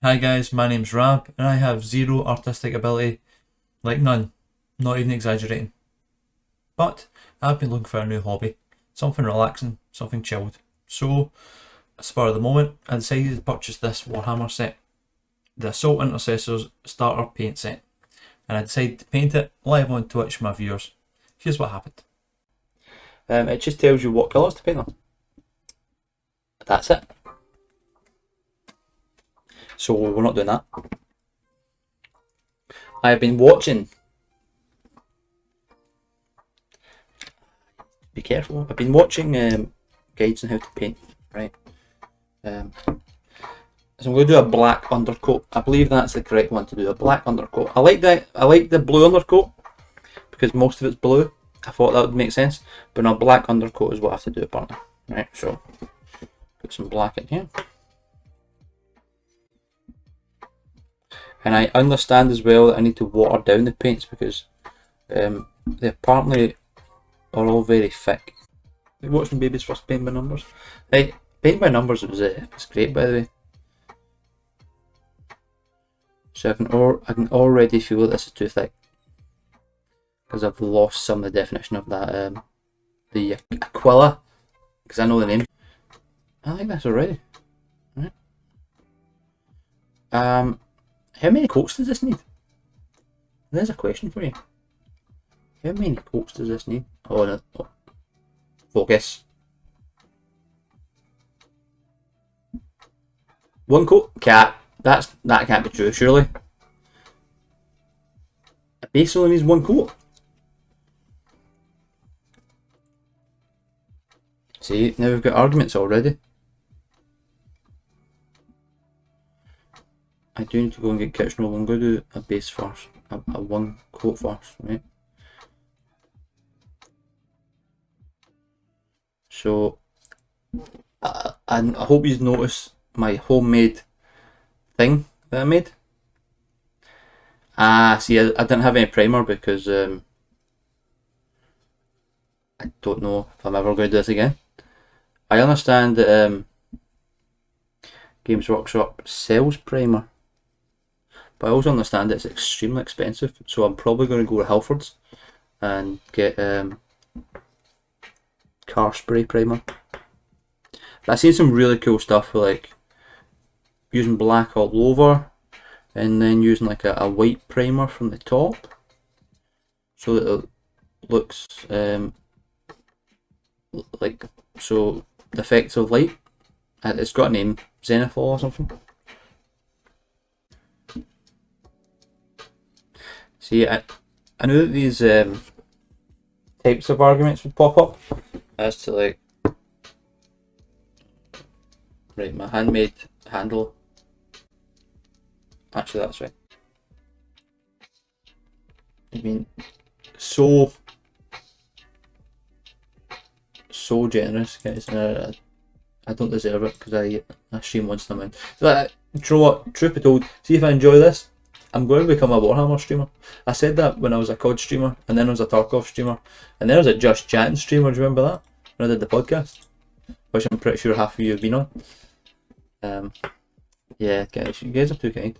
Hi guys, my name's Rab and I have zero artistic ability, like none, not even exaggerating. But I've been looking for a new hobby, something relaxing, something chilled. So, as spur of the moment, I decided to purchase this Warhammer set, the Assault Intercessors Starter Paint Set, and I decided to paint it live on Twitch for my viewers. Here's what happened. It just tells you what colours to paint them. That's it. So we're not doing that. I have been watching. Be careful. I've been watching guides on how to paint, right? So I'm going to do a black undercoat. I believe that's the correct one to do, a black undercoat. I like the blue undercoat because most of it's blue. I thought that would make sense, but no, black undercoat is what I have to do apparently. Right, so put some black in here. And I understand as well that I need to water down the paints because they apparently are all very thick. Like watching babies first paint by numbers. Hey, paint by numbers it's great by the way. So I can already feel that this is too thick because I've lost some of the definition of that the Aquila, because I know the name. I like this already. Right. How many coats does this need? There's a question for you. How many coats does this need? Oh no. Oh. Focus. One coat? That can't be true, surely. A base only needs one coat. See, now we've got arguments already. I do need to go and get kitchen roll. I'm going to do a base first, a one coat first, right? So, I hope you notice my homemade thing that I made. See, I didn't have any primer because I don't know if I'm ever going to do this again. I understand that Games Workshop sells primer, but I also understand that it's extremely expensive, so I'm probably going to go to Halfords and get car spray primer. But I've seen some really cool stuff like using black all over and then using like a white primer from the top so that it looks like, so the effects of light. It's got a name, Zenithal or something. See, I knew that these types of arguments would pop up as to like, right, my handmade handle. Actually, that's right. I mean, so generous, guys. I don't deserve it because I stream once in a month. So, you know what? Truth be told, see if I enjoy this, I'm going to become a Warhammer streamer. I said that when I was a COD streamer, and then I was a Tarkov streamer, and then I was a Just Chatting streamer. Do you remember that? When I did the podcast, which I'm pretty sure half of you have been on. Yeah, guys, you guys are too kind.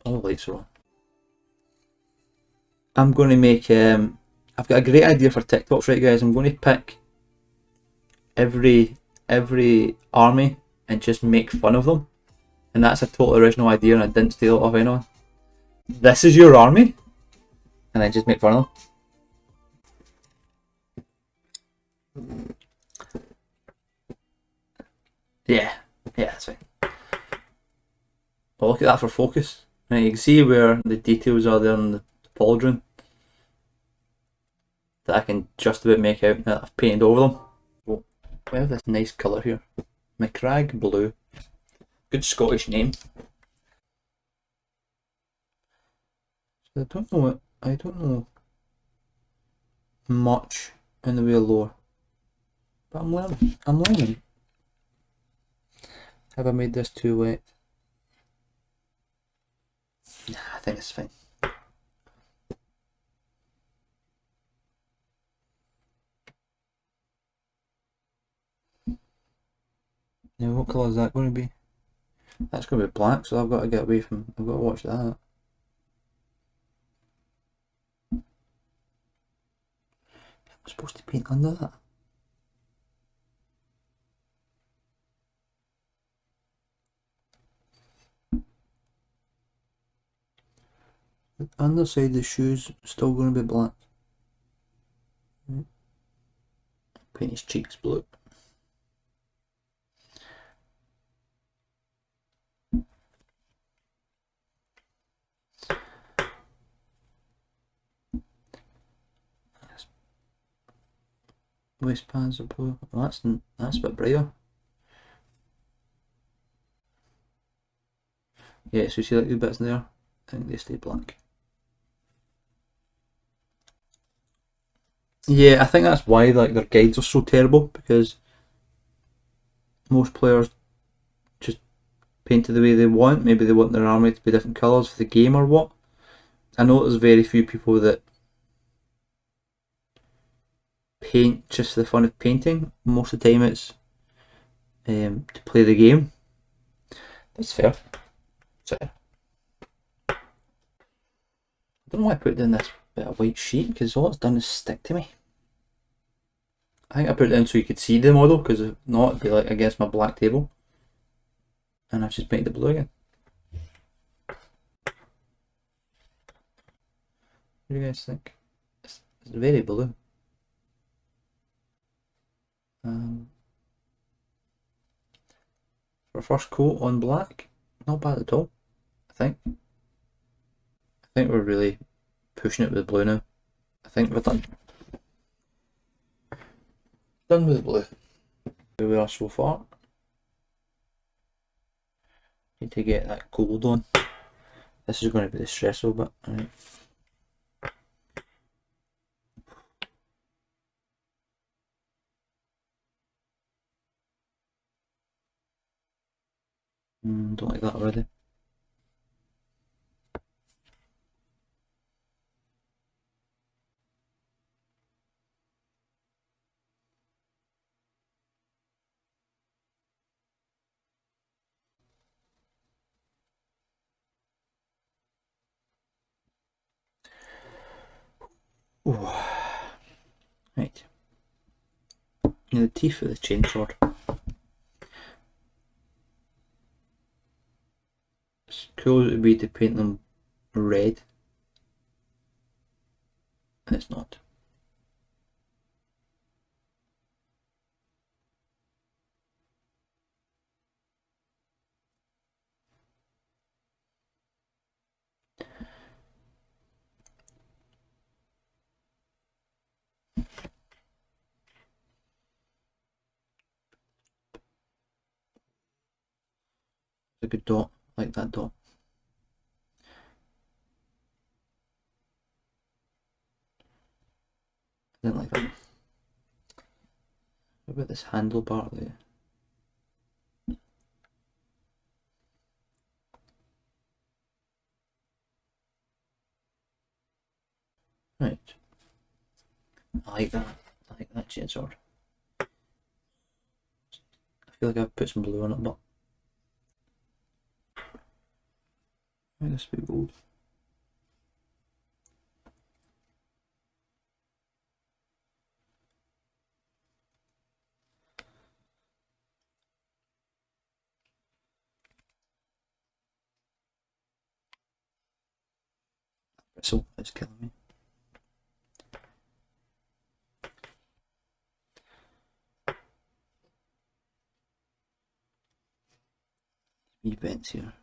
All the lights are on. I'm going to make. I've got a great idea for TikToks, right, guys? I'm going to pick every army and just make fun of them, and that's a total original idea, and I didn't steal it off anyone. This is your army, and then just make fun of them. Yeah, that's fine. Well, look at that for focus. Right, you can see where the details are there on the pauldron that I can just about make out that I've painted over them. Oh, we have this nice colour here. Macragge Blue. Good Scottish name. I don't know much in the way of lore, but I'm learning. Have I made this too wet? Nah, I think it's fine. Now what colour is that going to be? That's going to be black, so I've got to get away from... I've got to watch that. I'm supposed to paint under that. The underside of the shoes still going to be black. Paint his cheeks blue. Waistbands are blue. Well, that's a bit brighter. Yeah, so you see like the bits in there? I think they stay black. Yeah, I think that's why like their guides are so terrible, because most players just paint it the way they want. Maybe they want their army to be different colours for the game or what. I know there's very few people that paint just for the fun of painting. Most of the time it's to play the game. That's fair. I don't know why I put in this bit of white sheet, because all it's done is stick to me. I think I put it in so you could see the model, because if not it'd be like against my black table. And I've just painted it blue again. What do you guys think? It's very blue. For first coat on black, not bad at all, I think. I think we're really pushing it with blue now. I think we're done. Done with blue. Here we are so far. Need to get that gold on. This is going to be the stressful bit. Right. Don't like that already. Ooh. Right. Now the teeth of the chainsword. As cool as it would be to paint them red, and it's not. It's a good dot, like that dot. I didn't like that. What about this handlebar there? Right. I like that. I like that chainsword. I feel like I've put some blue on it, but might this be gold? So it's killing me. Events here.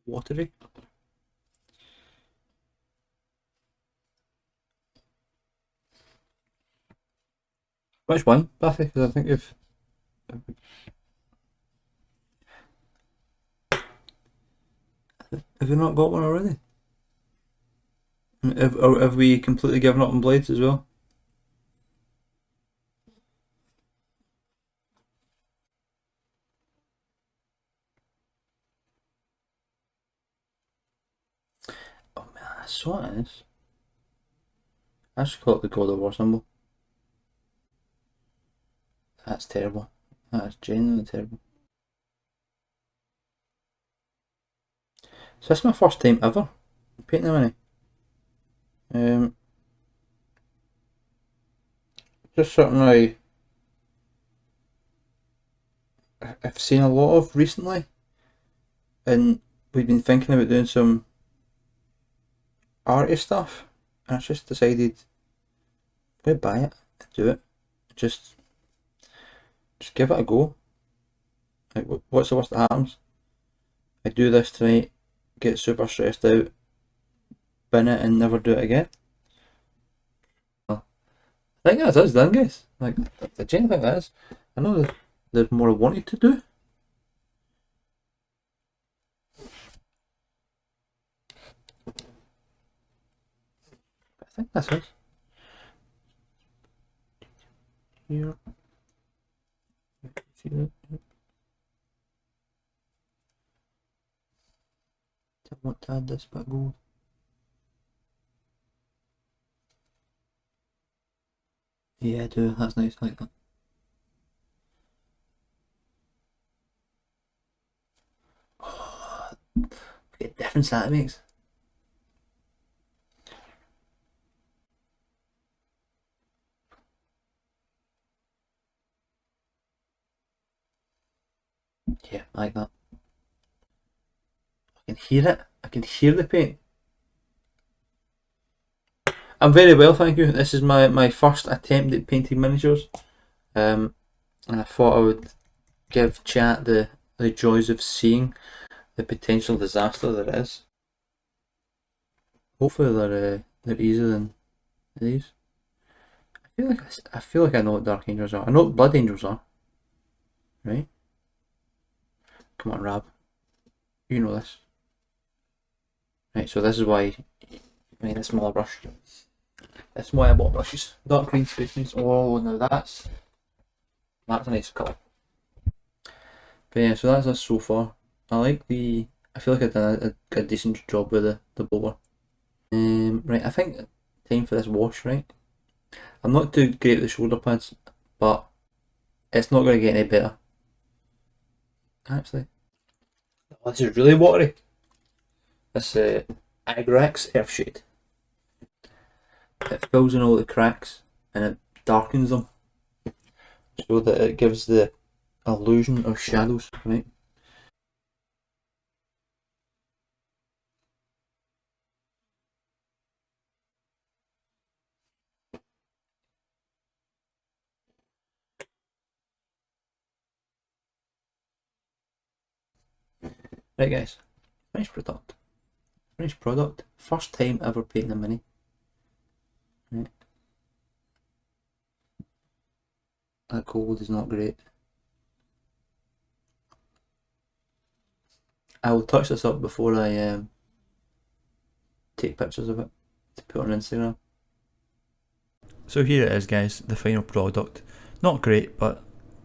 Watery. Which one, Bathy? Because I think if have you not got one already? Have we completely given up on blades as well? Oh man, I saw this. I should call it the God of War symbol. That's terrible. That's genuinely terrible. So this is my first time ever painting a mini. Just something I've seen a lot of recently, and we've been thinking about doing some arty stuff, and I just decided to buy it and do it. Just give it a go. Like, what's the worst that happens? I do this tonight, get super stressed out, bin it, and never do it again. I think that is done, guys. Like, I genuinely think that is. I know there's more I wanted to do. I think this is. Here. See that? Don't want to add this bit of gold. Yeah, I do. That's nice. I like that. Oh, look at the difference that makes. Yeah, I like that. I can hear it. I can hear the paint. I'm very well, thank you. This is my first attempt at painting miniatures. And I thought I would give chat the joys of seeing the potential disaster there is. Hopefully they're easier than these. I feel like I know what Dark Angels are. I know what Blood Angels are. Right? Come on, Rab. You know this. Right, so this is why I need a smaller brush. That's why I bought brushes. Dark green Space Marines. Oh, now that's a nice colour. But yeah, so that's us so far. I feel like I've done a decent job with the blower. Right, I think time for this wash, right? I'm not too great with the shoulder pads, but it's not going to get any better. Actually. Oh, this is really watery. This Agrax Earthshade. It fills in all the cracks and it darkens them so that it gives the illusion of shadows, right? Right guys, finished product. Finished product. First time ever painting a mini. Right. That gold is not great. I will touch this up before I take pictures of it to put on Instagram. So here it is, guys, the final product. Not great, but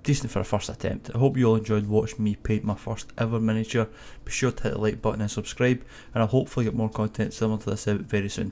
decent for a first attempt. I hope you all enjoyed watching me paint my first ever miniature. Be sure to hit the like button and subscribe, and I'll hopefully get more content similar to this out very soon.